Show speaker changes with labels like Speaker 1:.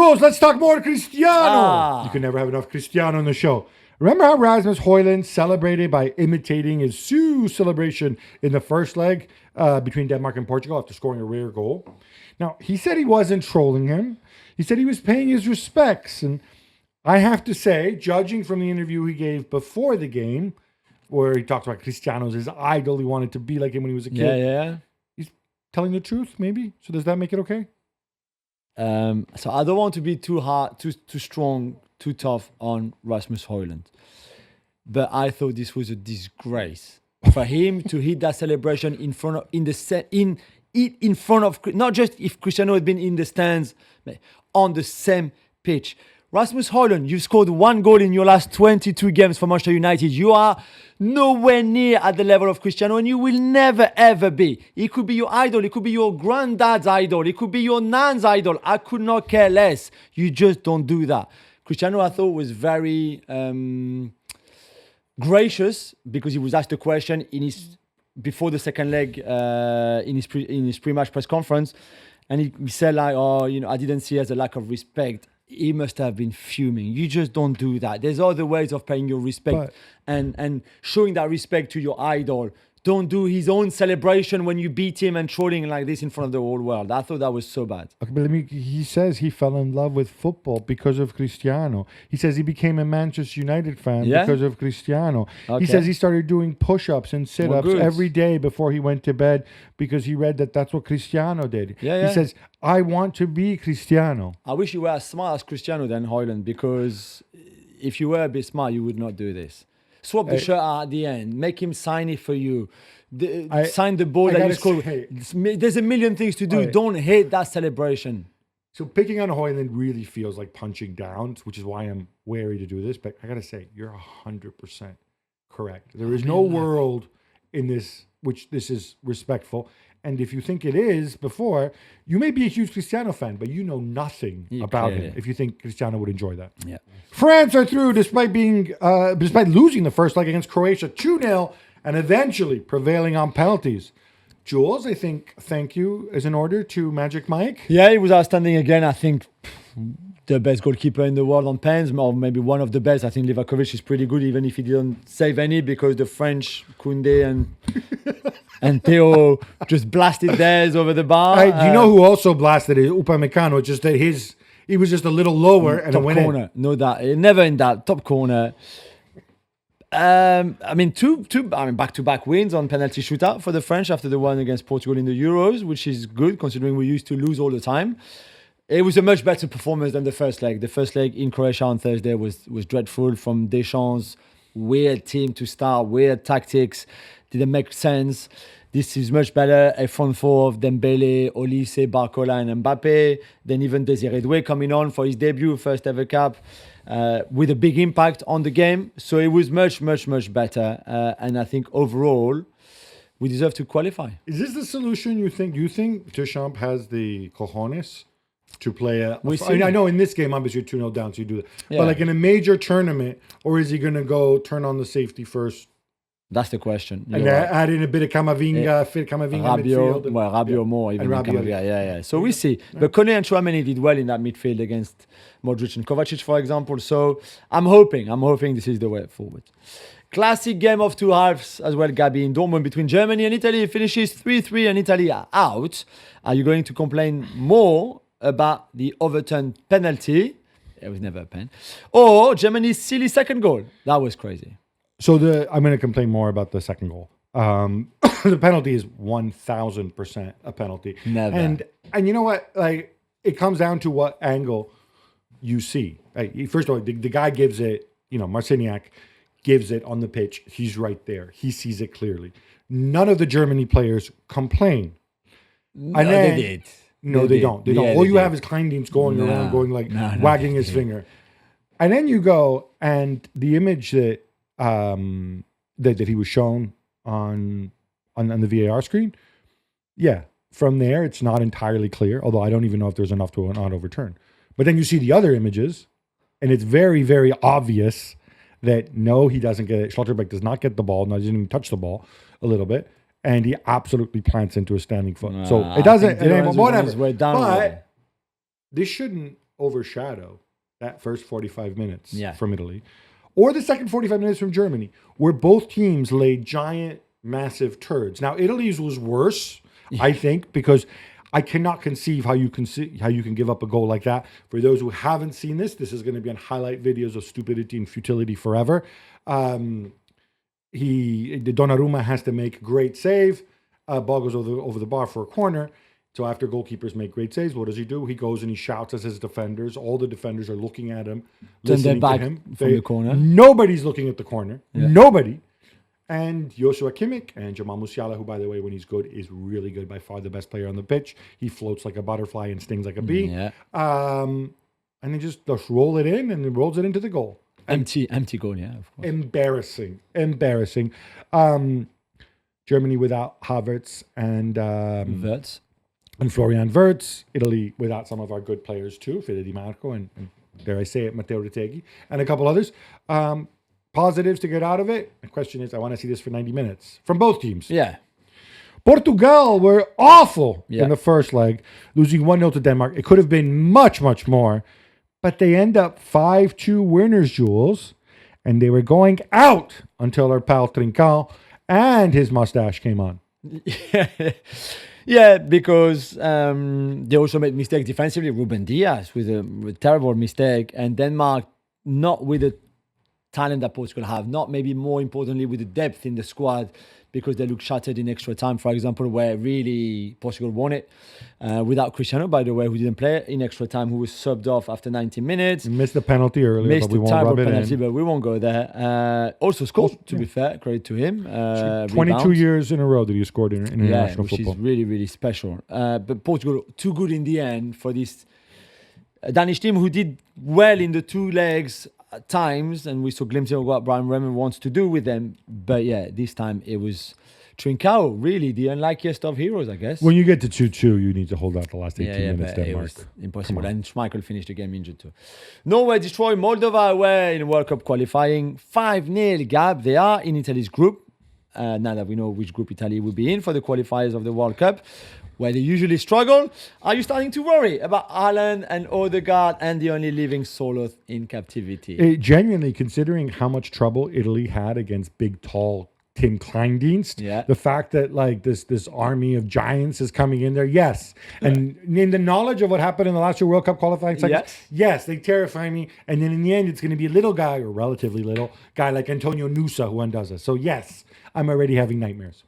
Speaker 1: Jules, let's talk more Cristiano. You can never have enough Cristiano on the show. Remember how Rasmus Højlund celebrated by imitating his Sioux celebration in the first leg between Denmark and Portugal after scoring a rare goal? Now, he said he wasn't trolling him. He said he was paying his respects. And I have to say, judging from the interview he gave before the game, where he talks about Cristiano as his idol, he wanted to be like him when he was a kid.
Speaker 2: Yeah.
Speaker 1: He's telling the truth, maybe? So does that make it okay?
Speaker 2: So I don't want to be too hard, too strong, too tough on Rasmus Højlund, but I thought this was a disgrace for him to hit that celebration in front of not just if Cristiano had been in the stands, but on the same pitch. Rasmus Højlund, you've scored 1 goal in your last 22 games for Manchester United. You are nowhere near at the level of Cristiano, and you will never, ever be. He could be your idol. It could be your granddad's idol. It could be your nan's idol. I could not care less. You just don't do that. Cristiano, I thought, was very gracious because he was asked a question before the second leg in his pre-match press conference, and he said like, "Oh, I didn't see it as a lack of respect." He must have been fuming. You just don't do that. There's other ways of paying your respect and showing that respect to your idol. Don't do his own celebration when you beat him and trolling like this in front of the whole world. I thought that was so bad.
Speaker 1: Okay, but he says he fell in love with football because of Cristiano. He says he became a Manchester United fan because of Cristiano. Okay. He says he started doing push-ups and sit-ups every day before he went to bed because he read that that's what Cristiano did. He says, I want to be Cristiano.
Speaker 2: I wish you were as smart as Cristiano then, Hojlund, because if you were a bit smart, you would not do this. Swap the shirt out at the end. Make him sign it for you. Sign the ball that you scored. There's a million things to do. Don't hate that celebration.
Speaker 1: So picking on Højlund really feels like punching down, which is why I'm wary to do this. But I got to say, you're 100% correct. There is no world in this which this is respectful. And if you think it is before, you may be a huge Cristiano fan, but you know nothing about him if you think Cristiano would enjoy that.
Speaker 2: Yeah.
Speaker 1: France are through despite losing the first leg against Croatia 2-0 and eventually prevailing on penalties. Jules, I think thank you is in order to Magic Mike.
Speaker 2: Yeah, he was outstanding again. I think the best goalkeeper in the world on pens, or maybe one of the best. I think Livakovic is pretty good, even if he didn't save any, because the French, Koundé and Theo just blasted theirs over the bar.
Speaker 1: Do you know who also blasted it? Upamecano, just that he was just a little lower and
Speaker 2: top
Speaker 1: it went
Speaker 2: corner.
Speaker 1: in.
Speaker 2: No doubt. Never in that top corner. Back-to-back wins on penalty shootout for the French after the one against Portugal in the Euros, which is good considering we used to lose all the time. It was a much better performance than the first leg. The first leg in Croatia on Thursday was dreadful, from Deschamps' weird team to start, weird tactics, didn't make sense. This is much better. A front four of Dembele, Olise, Barcola and Mbappe. Then even Desiré Doué coming on for his debut, first ever cap, with a big impact on the game. So it was much, much, much better. And I think overall, we deserve to qualify.
Speaker 1: Is this the solution you think? Do you think Deschamps has the cojones to play I know in this game, obviously you're 2-0 down, so you do that. Yeah. But like in a major tournament, or is he going to go turn on the safety first?
Speaker 2: That's the question.
Speaker 1: And add in a bit of Camavinga midfield.
Speaker 2: Well, Rabiot more, even than Camavinga. Yeah. So we see. Yeah. But Koné and Tchouaméni did well in that midfield against Modric and Kovacic, for example. So I'm hoping this is the way forward. Classic game of two halves as well, Gabi, in Dortmund between Germany and Italy. It finishes 3-3 and Italy are out. Are you going to complain more about the overturned penalty? It was never a pen. Or Germany's silly second goal? That was crazy.
Speaker 1: So I'm going to complain more about the second goal. The penalty is 1,000% a penalty.
Speaker 2: Never.
Speaker 1: And you know what? Like, it comes down to what angle you see. First of all, the guy gives it. Marciniak gives it on the pitch. He's right there. He sees it clearly. None of the Germany players complain.
Speaker 2: No, they did.
Speaker 1: No, they don't. They don't. All you have is Kleindienst going around, going like wagging his finger. And then you go, and the image that he was shown on the VAR screen, from there it's not entirely clear. Although I don't even know if there's enough to not overturn. But then you see the other images, and it's very, very obvious that no, he doesn't get it. Schlotterbeck does not get the ball. No, he doesn't even touch the ball a little bit. And he absolutely plants into a standing foot. So it doesn't, whatever. But this shouldn't overshadow that first 45 minutes
Speaker 2: Yeah.
Speaker 1: from Italy or the second 45 minutes from Germany, where both teams laid giant, massive turds. Now, Italy's was worse, I think, because I cannot conceive how you can give up a goal like that. For those who haven't seen this is going to be on highlight videos of stupidity and futility forever. The Donnarumma has to make a great save. Ball goes over the bar for a corner. So after goalkeepers make great saves, what does he do? He goes and he shouts at his defenders. All the defenders are looking at him, listening to him.
Speaker 2: From the corner.
Speaker 1: Nobody's looking at the corner. Yeah. Nobody. And Joshua Kimmich and Jamal Musiala, who, by the way, when he's good, is really good, by far the best player on the pitch. He floats like a butterfly and stings like a bee.
Speaker 2: Yeah.
Speaker 1: And they just roll it in, and it rolls it into the goal.
Speaker 2: Empty goal, yeah, of course.
Speaker 1: Embarrassing. Germany without Havertz and
Speaker 2: Wirtz.
Speaker 1: And Florian Wirtz. Italy without some of our good players too, Fede Di Marco and dare I say it, Matteo Retegui, and a couple others. Positives to get out of it. The question is, I want to see this for 90 minutes from both teams.
Speaker 2: Yeah.
Speaker 1: Portugal were awful in the first leg, losing 1-0 to Denmark. It could have been much, much more, but they end up 5-2 winners, Jules, and they were going out until our pal Trincao and his mustache came on.
Speaker 2: Yeah, because they also made mistakes defensively. Ruben Diaz with a terrible mistake, and Denmark not with the talent that Portugal have, not maybe more importantly with the depth in the squad, because they look shattered in extra time, for example, where really Portugal won it without Cristiano, by the way, who didn't play in extra time, who was subbed off after 90 minutes.
Speaker 1: He missed the penalty earlier, but we won't rub it in.
Speaker 2: But we won't go there. Also scored, to be fair, credit to him.
Speaker 1: 22 years in a row that he scored in international football.
Speaker 2: Which is really, really special. But Portugal, too good in the end for this Danish team who did well in the two legs at times, and we saw glimpses of what Brian Remen wants to do with them. But yeah, this time it was Trincao, really the unluckiest of heroes, I guess.
Speaker 1: When you get to 2-2, you need to hold out the last 18 minutes, Denmark.
Speaker 2: It was impossible. And Schmeichel finished the game injured too. Norway destroyed Moldova away in World Cup qualifying. 5-0, Gab. They are in Italy's group. Now that we know which group Italy will be in for the qualifiers of the World Cup, where they usually struggle. Are you starting to worry about Hojlund and Odegaard and the only living Soloth in captivity?
Speaker 1: Genuinely, considering how much trouble Italy had against big, tall Tim Kleindienst, the fact that like this army of giants is coming in there, yes. And in the knowledge of what happened in the last two World Cup qualifying seconds, yes, they terrify me. And then in the end, it's going to be a little guy, or relatively little guy like Antonio Nusa who undoes us. So yes, I'm already having nightmares.